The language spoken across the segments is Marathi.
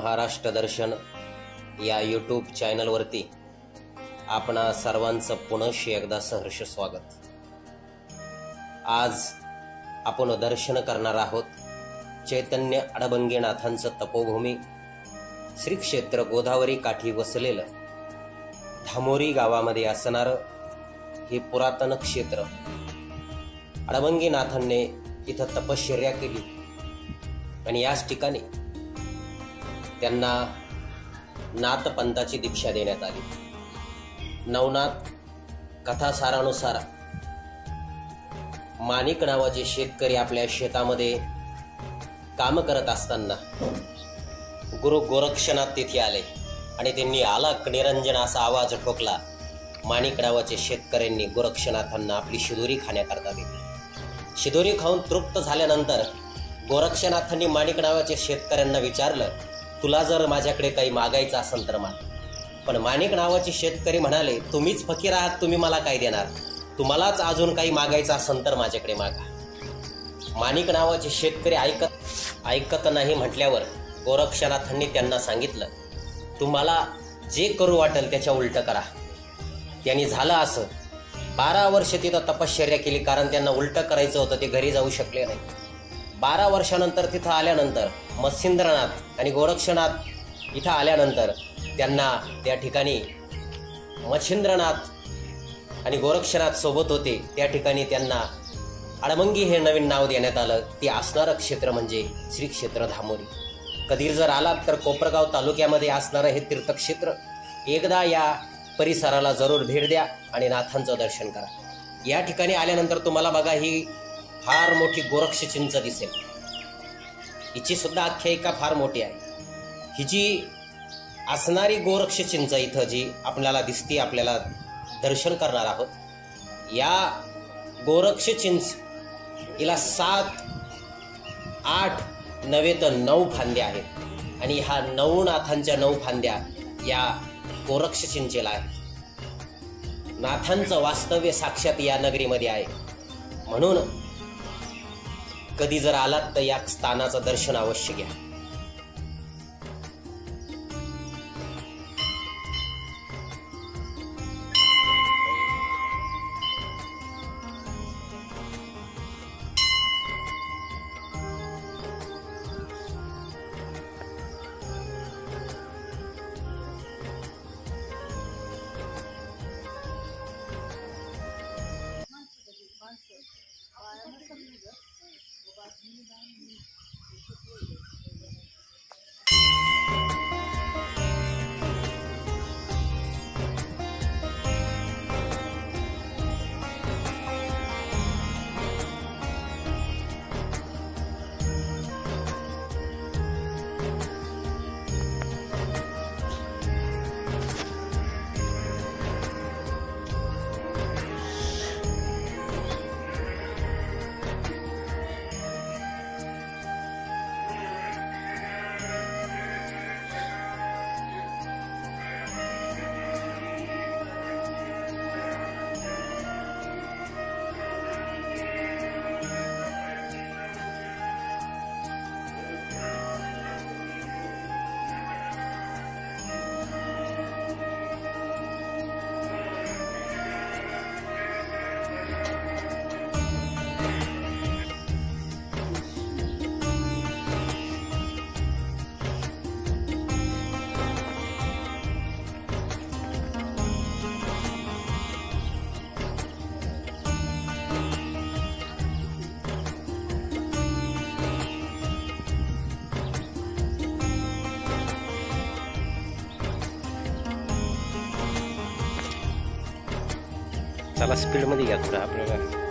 महाराष्ट्र दर्शन या यूट्यूब चॅनलवरती आपणा सर्वांचं पुनश्च एकदा सहर्ष स्वागत। आज आपण दर्शन करणार आहोत चैतन्य अडबंगीनाथांचं तपोभूमी श्री क्षेत्र गोदावरी काठी वसलेलं धामोरी गावामध्ये असणारं हे पुरातन क्षेत्र। अडबंगीनाथांनी इथं तपश्चर्या केली आणि याच ठिकाणी त्यांना नाथपंथाची दीक्षा देण्यात आली। नवनाथ कथासारानुसार माणिक नावाचे शेतकरी आपल्या शेतामध्ये काम करत असताना गुरु गोरक्षनाथ तिथे आले आणि त्यांनी आलाक निरंजन असा आवाज ठोकला। माणिक नावाचे शेतकऱ्यांनी गोरक्षनाथांना आपली शिदोरी खाण्याकरता दिली। शिदोरी खाऊन तृप्त झाल्यानंतर गोरक्षनाथांनी माणिक नावाच्या शेतकऱ्यांना विचारलं, तुला जर माझ्याकडे काही मागायचं असेल तर माग। पण माणिक नावाचे शेतकरी म्हणाले, तुम्हीच फकीर आहात, तुम्ही मला काय देणार? तुम्हालाच अजून काही मागायचं असेल तर माझ्याकडे मागा। माणिक नावाचे शेतकरी ऐकत नाही म्हटल्यावर गोरक्षनाथांनी त्यांना सांगितलं, तुम्हाला जे करू वाटेल त्याच्या उलट करा। त्यांनी झालं असं 12 वर्ष तिथं तपश्चर्या केली, कारण त्यांना उलट करायचं होतं, ते घरी जाऊ शकले नाही। 12 वर्षानंतर तिथं आल्यानंतर मच्छिंद्रनाथ आणि गोरक्षनाथ इथं आल्यानंतर त्यांना त्या ठिकाणी मच्छिंद्रनाथ आणि गोरक्षनाथ सोबत होते, त्या ठिकाणी त्यांना अडबंगी हे नवीन नाव देण्यात आलं। ते असणारं क्षेत्र म्हणजे श्री क्षेत्र धामोरी। कधी जर आलात तर कोपरगाव तालुक्यामध्ये असणारं हे तीर्थक्षेत्र एकदा या परिसराला जरूर भेट द्या आणि नाथांचं दर्शन करा। या ठिकाणी आल्यानंतर तुम्हाला बघा ही फार मोठी गोरक्ष चिंच दिसेल। हिची सुद्धा आख्यायिका फार मोठी आहे। ही जी असणारी गोरक्ष चिंच इथं जी आपल्याला दिसते, आपल्याला दर्शन करणार आहोत, या गोरक्ष चिंच हिला 7, 8 नव्हे तर 9 फांद्या आहेत आणि ह्या 9 नाथांच्या 9 फांद्या या गोरक्ष चिंचेला आहे। नाथांचं वास्तव्य साक्षात या नगरीमध्ये आहे। म्हणून कधी जर आलात तर या स्थानाचं दर्शन अवश्य घ्या। चला स्पीड मध्ये घ्या थोडं आपल्याला।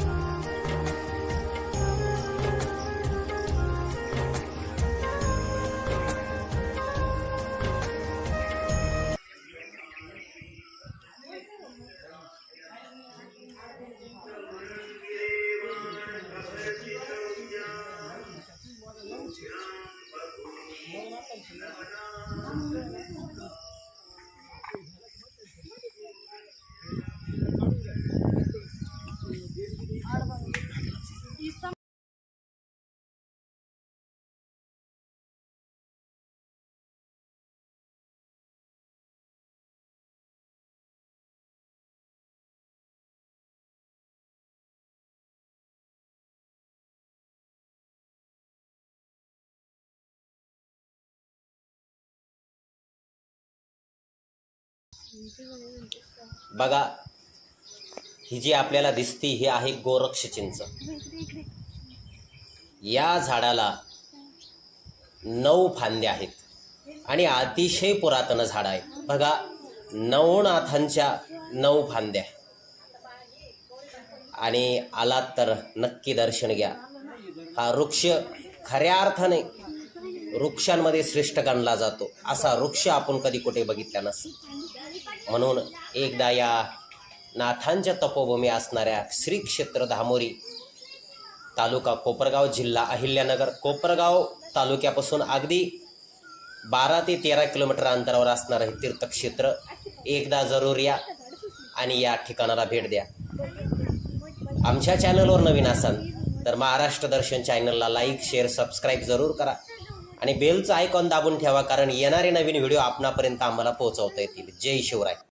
बघा, ही जी आपल्याला दिसती ही आहे गोरक्ष चिंच. या झाडाला 9 फांद्या आहेत आणि अतिशय पुरातन झाड आहे. बघा, नवनाथांच्या 9 फांद्या. आणि आलात तर नक्की दर्शन घ्या. हा वृक्ष खऱ्या अर्थाने वृक्षांमध्ये श्रेष्ठ गणला जातो. असा वृक्ष आपण कधी कुठे बघितला नसेल. म्हणून एकदा या नाथांच्या तपोभूमी असणाऱ्या श्री क्षेत्र धामोरी, तालुका कोपरगाव, जिल्हा अहिल्यानगर, कोपरगाव तालुक्यापासून अगदी 12 ते 13 किलोमीटर अंतरावर असणारं हे तीर्थक्षेत्र एकदा जरूर या आणि या ठिकाणाला भेट द्या. आमच्या चॅनलवर नवीन असाल तर महाराष्ट्र दर्शन चॅनलला लाईक, शेअर, सबस्क्राईब जरूर करा आणि बेलचं आयकॉन दाबून ठेवा, कारण येणारे नवीन व्हिडिओ आपणापर्यंत आम्हाला पोहोचवता येतील. जय शिवराय.